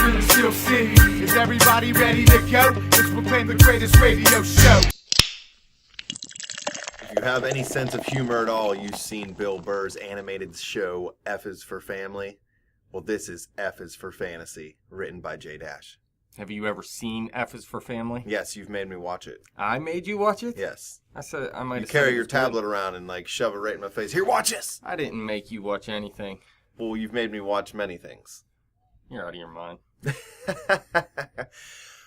in the Steel City. Is everybody ready to go? Let's proclaim the greatest radio show. If you have any sense of humor at all, you've seen Bill Burr's animated show F is for Family. Well, this is F is for Fantasy, written by J Dash. Have you ever seen F is for Family? Yes, you've made me watch it. I made you watch it? Yes. I said I might. You carry your tablet around and like shove it right in my face. Here, watch this. I didn't make you watch anything. Well, you've made me watch many things. You're out of your mind.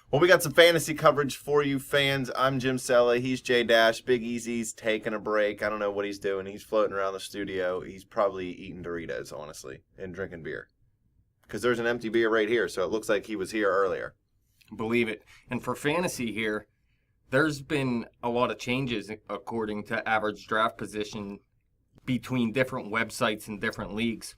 Well, we got some fantasy coverage for you fans. I'm Jim Sella. He's J Dash. Big Easy's taking a break. I don't know what he's doing. He's floating around the studio. He's probably eating Doritos, honestly, and drinking beer. Because there's an empty beer right here, so it looks like he was here earlier. Believe it. And for fantasy here, there's been a lot of changes according to average draft position between different websites and different leagues.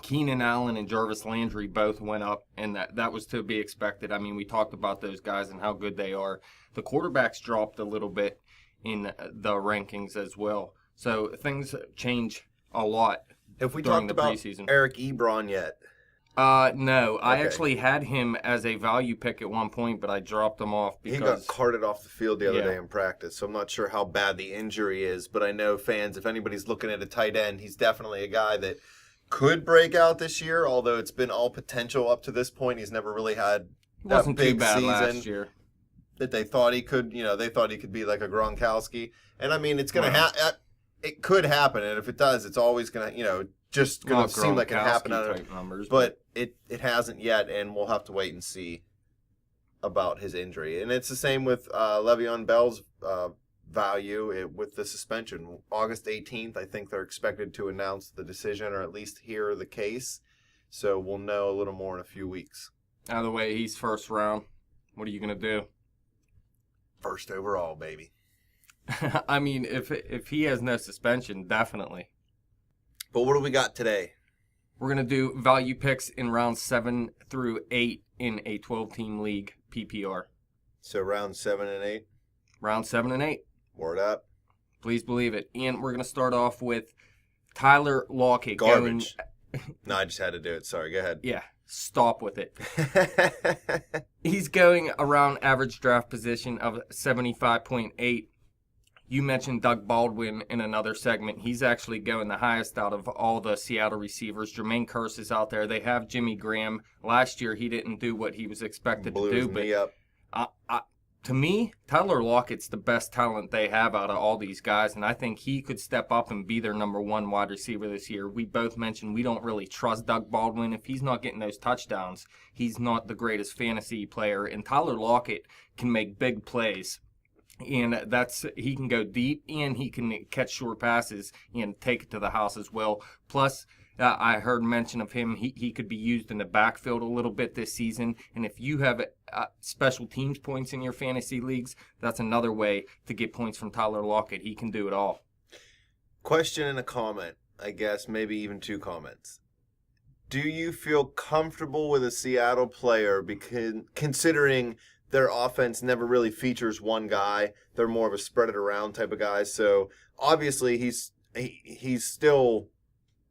Keenan Allen and Jarvis Landry both went up, and that was to be expected. I mean, we talked about those guys and how good they are. The quarterbacks dropped a little bit in the rankings as well. So things change a lot. Have we during talked the about preseason. Eric Ebron yet? No. Okay. I actually had him as a value pick at one point, but I dropped him off because He got carted off the field the other Yeah. day in practice, so I'm not sure how bad the injury is, but I know fans, if anybody's looking at a tight end, he's definitely a guy that could break out this year, although it's been all potential up to this point. He's never really had it that wasn't big too bad season last year. that they thought he could, they thought he could be like a Gronkowski. And I mean, it's going to it could happen, and if it does, it's always going to, just going to seem like it happened out of numbers, but it hasn't yet, and we'll have to wait and see about his injury. And it's the same with Le'Veon Bell's value with the suspension. August 18th, I think they're expected to announce the decision, or at least hear the case. So we'll know a little more in a few weeks. Out of the way, he's first round. What are you going to do? First overall, baby. I mean, if he has no suspension, definitely. But what do we got today? We're going to do value picks in rounds 7 through 8 in a 12-team league PPR. So round 7 and 8? Round 7 and 8. Word up. Please believe it. And we're going to start off with Tyler Lockett. Garbage. No, I just had to do it. Sorry, go ahead. Yeah, stop with it. He's going around average draft position of 75.8. You mentioned Doug Baldwin in another segment. He's actually going the highest out of all the Seattle receivers. Jermaine Kearse is out there. They have Jimmy Graham. Last year, he didn't do what he was expected to do. Blew his knee up. To me, Tyler Lockett's the best talent they have out of all these guys, and I think he could step up and be their number one wide receiver this year. We both mentioned we don't really trust Doug Baldwin. If he's not getting those touchdowns, he's not the greatest fantasy player, and Tyler Lockett can make big plays. And he can go deep, and he can catch short passes and take it to the house as well. Plus, I heard mention of him. He could be used in the backfield a little bit this season. And if you have special teams points in your fantasy leagues, that's another way to get points from Tyler Lockett. He can do it all. Question and a comment, I guess, maybe even 2 comments. Do you feel comfortable with a Seattle player because considering their offense never really features one guy? They're more of a spread it around type of guy. So obviously he's still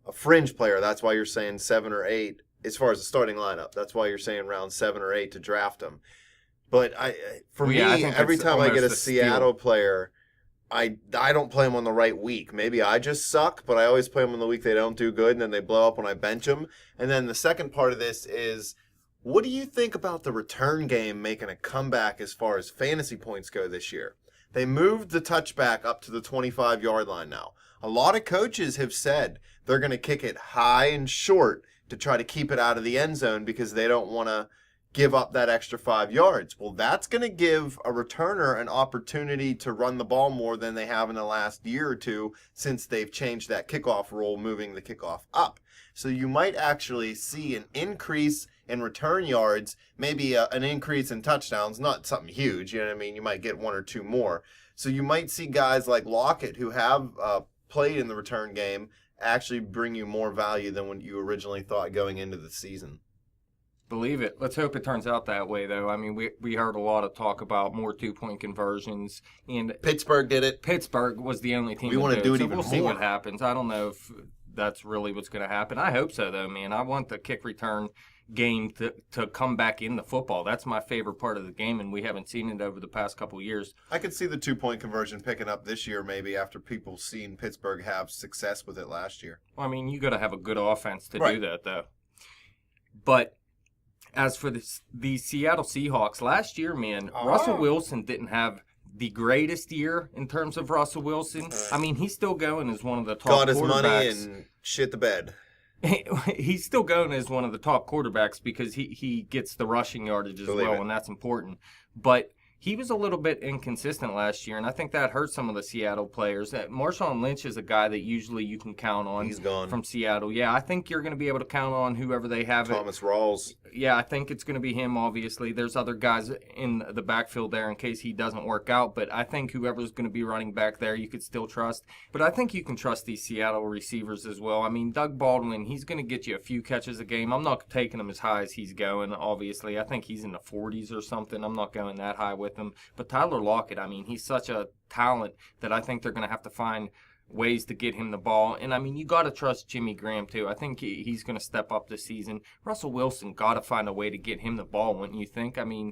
a fringe player. That's why you're saying 7 or 8 as far as the starting lineup. That's why you're saying round 7 or 8 to draft him. But I every time I get a Seattle player, I don't play them on the right week. Maybe I just suck, but I always play them on the week they don't do good, and then they blow up when I bench them. And then the second part of this is, what do you think about the return game making a comeback as far as fantasy points go this year? They moved the touchback up to the 25-yard line now. A lot of coaches have said they're going to kick it high and short to try to keep it out of the end zone because they don't want to give up that extra 5 yards. Well, that's going to give a returner an opportunity to run the ball more than they have in the last year or two since they've changed that kickoff rule, moving the kickoff up. So you might actually see an increase in return yards, maybe an increase in touchdowns, not something huge, you know what I mean? You might get 1 or 2 more. So you might see guys like Lockett who have played in the return game actually bring you more value than what you originally thought going into the season. Believe it. Let's hope it turns out that way, though. I mean, we heard a lot of talk about more 2-point conversions. And Pittsburgh did it. Pittsburgh was the only team We want to do it even we'll more. See what happens. I don't know if that's really what's going to happen. I hope so, though, man. I want the kick return game to come back in the football. That's my favorite part of the game, and we haven't seen it over the past couple years. I could see the 2-point conversion picking up this year, maybe after people seen Pittsburgh have success with it last year. Well, I mean, you got to have a good offense to Right. do that, though. But as for the Seattle Seahawks, last year, man, Russell Wilson didn't have the greatest year in terms of Russell Wilson. I mean, he's still going as one of the top Got his quarterbacks. money and shit the bed. He's still going as one of the top quarterbacks because he gets the rushing yardage as Believe well, it. and that's important. But he was a little bit inconsistent last year, and I think that hurt some of the Seattle players. Marshawn Lynch is a guy that usually you can count on. He's gone. From Seattle. Yeah, I think you're going to be able to count on whoever they have. Thomas Rawls. Yeah, I think it's going to be him, obviously. There's other guys in the backfield there in case he doesn't work out, but I think whoever's going to be running back there, you could still trust. But I think you can trust these Seattle receivers as well. I mean, Doug Baldwin, he's going to get you a few catches a game. I'm not taking him as high as he's going, obviously. I think he's in the 40s or something. I'm not going that high with him. But Tyler Lockett, I mean, he's such a talent that I think they're going to have to find ways to get him the ball. And, I mean, you got to trust Jimmy Graham, too. I think he's going to step up this season. Russell Wilson got to find a way to get him the ball, wouldn't you think? I mean,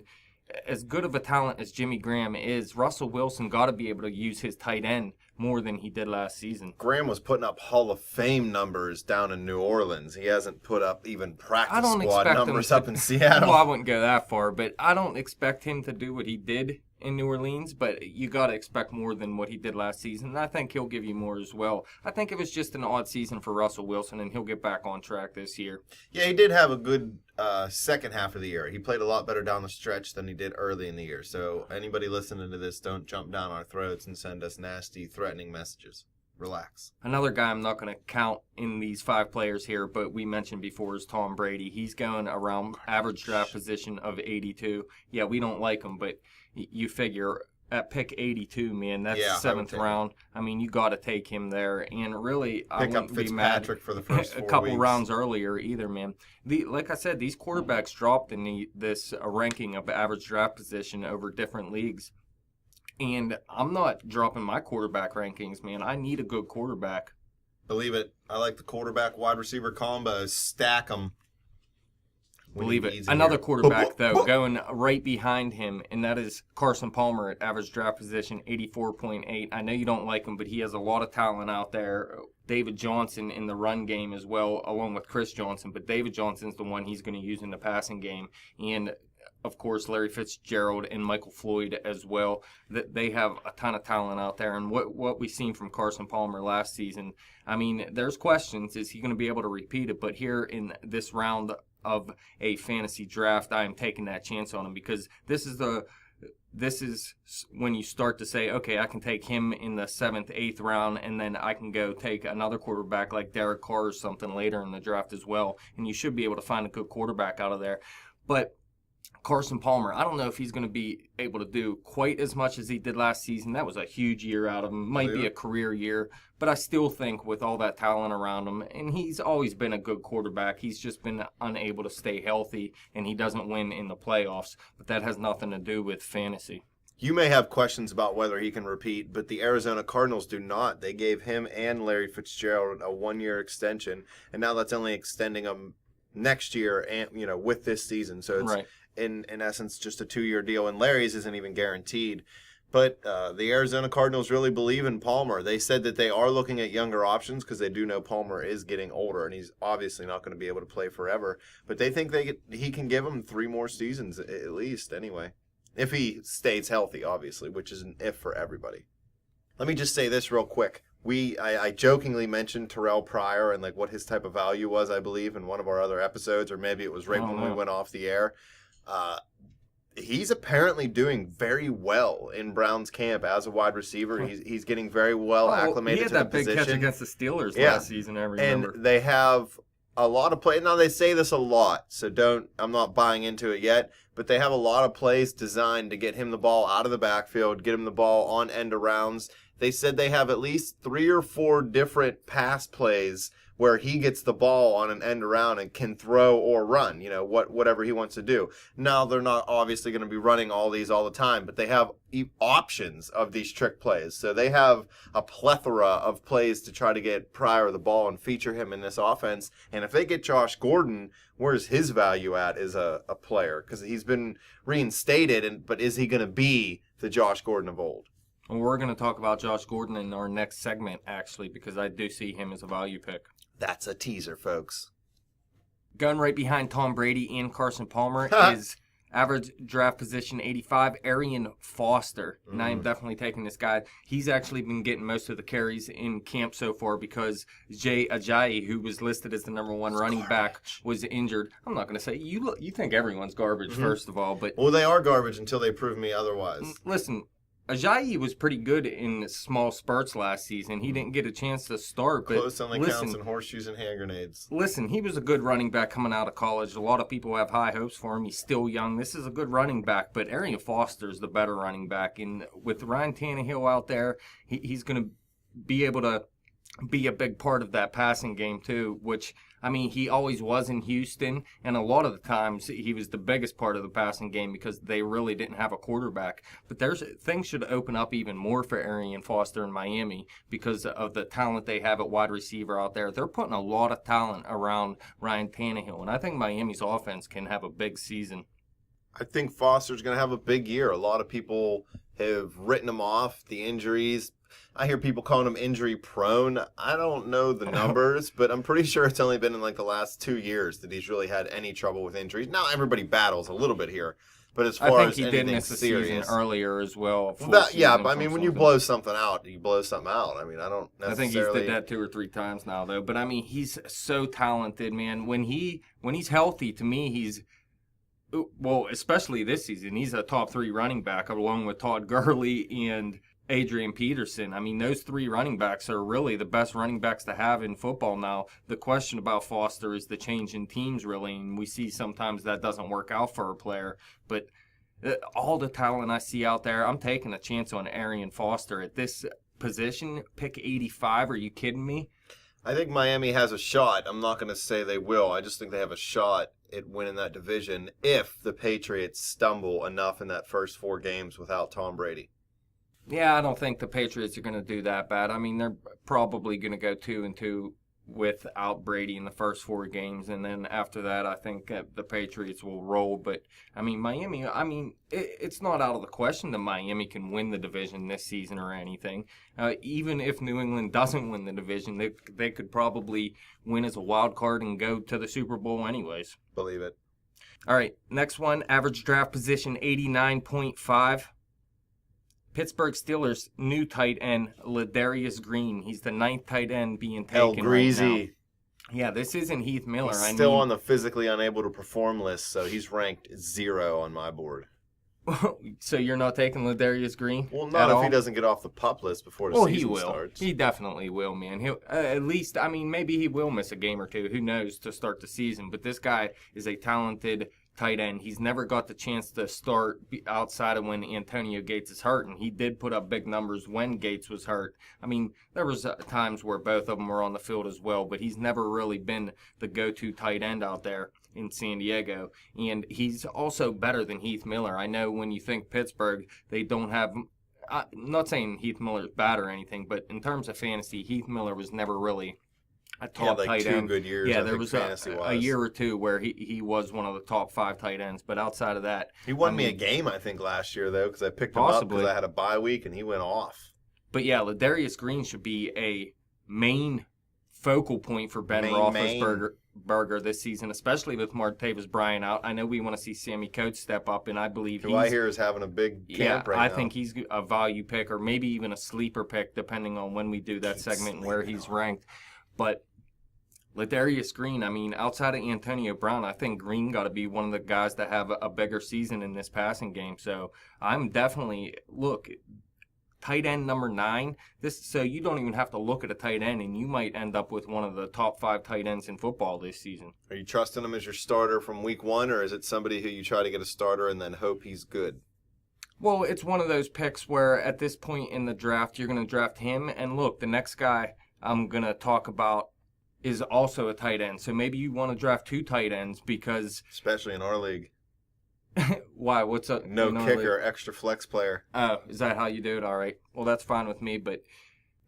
as good of a talent as Jimmy Graham is, Russell Wilson got to be able to use his tight end more than he did last season. Graham was putting up Hall of Fame numbers down in New Orleans. He hasn't put up even practice squad numbers up in Seattle. Well, I wouldn't go that far, but I don't expect him to do what he did in New Orleans, but you got to expect more than what he did last season, and I think he'll give you more as well. I think it was just an odd season for Russell Wilson, and he'll get back on track this year. Yeah, he did have a good second half of the year. He played a lot better down the stretch than he did early in the year. So anybody listening to this, don't jump down our throats and send us nasty, threatening messages. Relax. Another guy I'm not going to count in these 5 players here, but we mentioned before is Tom Brady. He's going around average draft position of 82. Yeah, we don't like him, but you figure at pick 82, man, that's Yeah, 7th round. I mean, you got to take him there. And really, I Pick up wouldn't be mad Fitzpatrick for the first 4 a couple weeks. rounds earlier either, man. Like I said, these quarterbacks dropped in this ranking of average draft position over different leagues. And I'm not dropping my quarterback rankings, man. I need a good quarterback. Believe it. I like the quarterback wide receiver combo. Stack them. Believe it. Another quarterback, though, going right behind him, and that is Carson Palmer at average draft position, 84.8. I know you don't like him, but he has a lot of talent out there. David Johnson in the run game as well, along with Chris Johnson. But David Johnson's the one he's going to use in the passing game. And, of course, Larry Fitzgerald and Michael Floyd as well. They have a ton of talent out there. And what we've seen from Carson Palmer last season, I mean, there's questions. Is he going to be able to repeat it? But here in this round of a fantasy draft, I am taking that chance on him because this is when you start to say, okay, I can take him in the 7th, 8th round, and then I can go take another quarterback like Derek Carr or something later in the draft as well, and you should be able to find a good quarterback out of there. But Carson Palmer, I don't know if he's going to be able to do quite as much as he did last season. That was a huge year out of him. Might be a career year, but I still think with all that talent around him, and he's always been a good quarterback, he's just been unable to stay healthy, and he doesn't win in the playoffs. But that has nothing to do with fantasy. You may have questions about whether he can repeat, but the Arizona Cardinals do not. They gave him and Larry Fitzgerald a 1-year extension, and now that's only extending them next year and with this season. So it's Right. in essence just a 2-year deal, and Larry's isn't even guaranteed. But the Arizona Cardinals really believe in Palmer. They said that they are looking at younger options because they do know Palmer is getting older, and he's obviously not going to be able to play forever. But they think he can give them 3 more seasons at least anyway. If he stays healthy, obviously, which is an if for everybody. Let me just say this real quick. I jokingly mentioned Terrell Pryor and like what his type of value was, I believe, in one of our other episodes, or maybe it was right when we went off the air. He's apparently doing very well in Brown's camp as a wide receiver. He's getting very well acclimated to the position. He had that big catch against the Steelers last season, I remember. And they have a lot of plays. Now, they say this a lot, so I'm not buying into it yet, but they have a lot of plays designed to get him the ball out of the backfield, get him the ball on end arounds, they said they have at least 3 or 4 different pass plays where he gets the ball on an end around and can throw or run, whatever he wants to do. Now, they're not obviously going to be running all these all the time, but they have options of these trick plays. So they have a plethora of plays to try to get Pryor the ball and feature him in this offense. And if they get Josh Gordon, where's his value at as a player? Because he's been reinstated, but is he going to be the Josh Gordon of old? And we're going to talk about Josh Gordon in our next segment, actually, because I do see him as a value pick. That's a teaser, folks. Gun right behind Tom Brady and Carson Palmer is average draft position 85, Arian Foster. And I am definitely taking this guy. He's actually been getting most of the carries in camp so far because Jay Ajayi, who was listed as the number 1 running back, was injured. I'm not going to say, you think everyone's garbage, first of all. But well, they are garbage until they prove me otherwise. Listen, Ajayi was pretty good in small spurts last season. He didn't get a chance to start. But close only counts in horseshoes and hand grenades. Listen, he was a good running back coming out of college. A lot of people have high hopes for him. He's still young. This is a good running back, but Arian Foster is the better running back. And with Ryan Tannehill out there, he's going to be able to be a big part of that passing game too, which, I mean, he always was in Houston, and a lot of the times he was the biggest part of the passing game because they really didn't have a quarterback. But things should open up even more for Arian Foster in Miami because of the talent they have at wide receiver out there. They're putting a lot of talent around Ryan Tannehill, and I think Miami's offense can have a big season. I think Foster's going to have a big year. A lot of people have written him off, the injuries. I hear people calling him injury prone. I don't know the numbers, but I'm pretty sure it's only been in like the last 2 years that he's really had any trouble with injuries. Now everybody battles a little bit here, but as far as I think he did miss a season earlier as well. But I mean, when you blow something out, you blow something out. I mean, I don't necessarily. I think he's did that 2 or 3 times now, though. But I mean, he's so talented, man. When he's healthy, to me, he's. Well, especially this season, he's a top 3 running back along with Todd Gurley and Adrian Peterson. I mean, those 3 running backs are really the best running backs to have in football now. The question about Foster is the change in teams, really, and we see sometimes that doesn't work out for a player. But all the talent I see out there, I'm taking a chance on Arian Foster at this position. Pick 85, are you kidding me? I think Miami has a shot. I'm not going to say they will. I just think they have a shot at winning that division if the Patriots stumble enough in that first 4 games without Tom Brady. Yeah, I don't think the Patriots are going to do that bad. I mean, they're probably going to go 2-2 without Brady in the first 4 games, and then after that, I think the Patriots will roll. But I mean, Miami. I mean, it's not out of the question that Miami can win the division this season or anything. Even if New England doesn't win the division, they could probably win as a wild card and go to the Super Bowl anyways. Believe it. All right, next one. Average draft position 89.5. Pittsburgh Steelers' new tight end, Ladarius Green. He's the 9th tight end being taken right now. Yeah, this isn't Heath Miller. He's still on the physically unable to perform list, so he's ranked 0 on my board. So you're not taking Ladarius Green? Well, not if he doesn't get off the PUP list before the season starts. He definitely will, man. He'll at least, I mean, maybe he will miss a game or 2. Who knows to start the season? But this guy is a talented tight end. He's never got the chance to start outside of when Antonio Gates is hurt, and he did put up big numbers when Gates was hurt. I mean, there was times where both of them were on the field as well, but he's never really been the go-to tight end out there in San Diego, and he's also better than Heath Miller. I know when you think Pittsburgh, they don't have. I'm not saying Heath Miller's bad or anything, but in terms of fantasy, Heath Miller was never really a top tight end. 2 good years. Yeah, there was a year or 2 where he was one of the top 5 tight ends, but outside of that, he won me a game I think last year though because I picked him up because I had a bye week and he went off. But yeah, Ladarius Green should be a main focal point for Ben Roethlisberger this season, especially with Martavis Bryant out. I know we want to see Sammy Coates step up, and I believe who I hear is having a big camp right now. I think he's a value pick or maybe even a sleeper pick, depending on when we do that segment and where he's ranked. But Ladarius Green, I mean, outside of Antonio Brown, I think Green got to be one of the guys that have a bigger season in this passing game. So I'm definitely, tight end number 9. So you don't even have to look at a tight end, and you might end up with one of the top 5 tight ends in football this season. Are you trusting him as your starter from week 1, or is it somebody who you try to get a starter and then hope he's good? Well, it's one of those picks where at this point in the draft, you're going to draft him. And look, the next guy I'm going to talk about is also a tight end. So maybe you want to draft 2 tight ends because Especially in our league. why? What's up? No in our kicker, league? extra flex player. Oh, is that how you do it? All right. Well, that's fine with me, but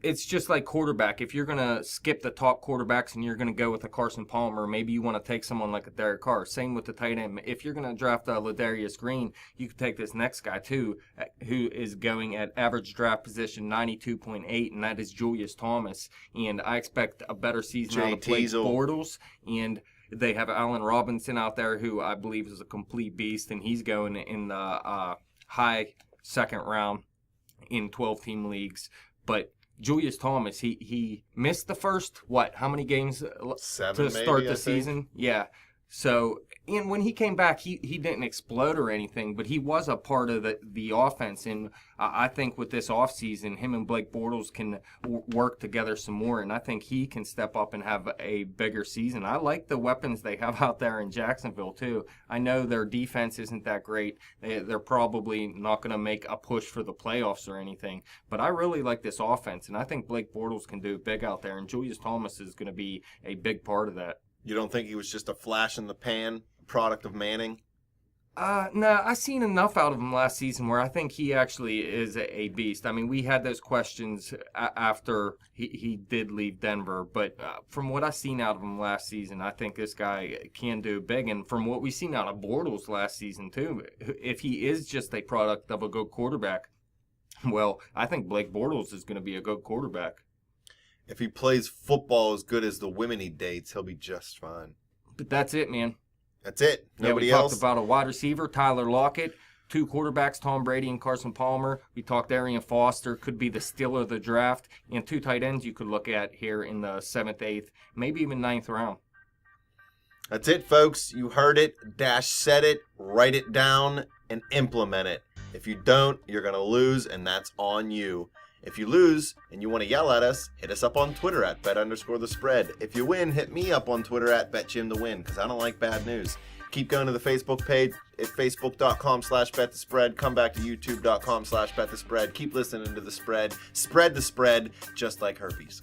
it's just like quarterback. If you're going to skip the top quarterbacks and you're going to go with a Carson Palmer, maybe you want to take someone like a Derek Carr. Same with the tight end. If you're going to draft Ladarius Green, you could take this next guy too, who is going at average draft position 92.8, and that is Julius Thomas. And I expect a better season out of Blake Bortles. And they have Allen Robinson out there, who I believe is a complete beast, and he's going in the high second round in 12-team leagues. But Julius Thomas, he missed the first, how many games 7 to start maybe, the season? Yeah. So, and when he came back, he didn't explode or anything, but he was a part of the offense. And I think with this offseason, him and Blake Bortles can work together some more, and I think he can step up and have a bigger season. I like the weapons they have out there in Jacksonville, too. I know their defense isn't that great. They're probably not going to make a push for the playoffs or anything, but I really like this offense, and I think Blake Bortles can do big out there, and Julius Thomas is going to be a big part of that. You don't think he was just a flash in the pan product of Manning? No, I seen enough out of him last season where I think he actually is a beast. I mean, we had those questions after he did leave Denver, but from what I seen out of him last season, I think this guy can do big. And from what we seen out of Bortles last season too, if he is just a product of a good quarterback, well, I think Blake Bortles is going to be a good quarterback. If he plays football as good as the women he dates, he'll be just fine. But that's it, man. That's it. Nobody we else? Talked about a wide receiver, Tyler Lockett, 2 quarterbacks, Tom Brady and Carson Palmer. We talked Arian Foster, could be the steal of the draft, and 2 tight ends you could look at here in the 7th, 8th, maybe even 9th round. That's it, folks. You heard it. Dash said it. Write it down and implement it. If you don't, you're going to lose, and that's on you. If you lose and you want to yell at us, hit us up on Twitter at bet_the_spread. If you win, hit me up on Twitter at betjimthewin, because I don't like bad news. Keep going to the Facebook page at facebook.com/betthespread. Come back to youtube.com/betthespread. Keep listening to the spread. Spread the spread, just like herpes.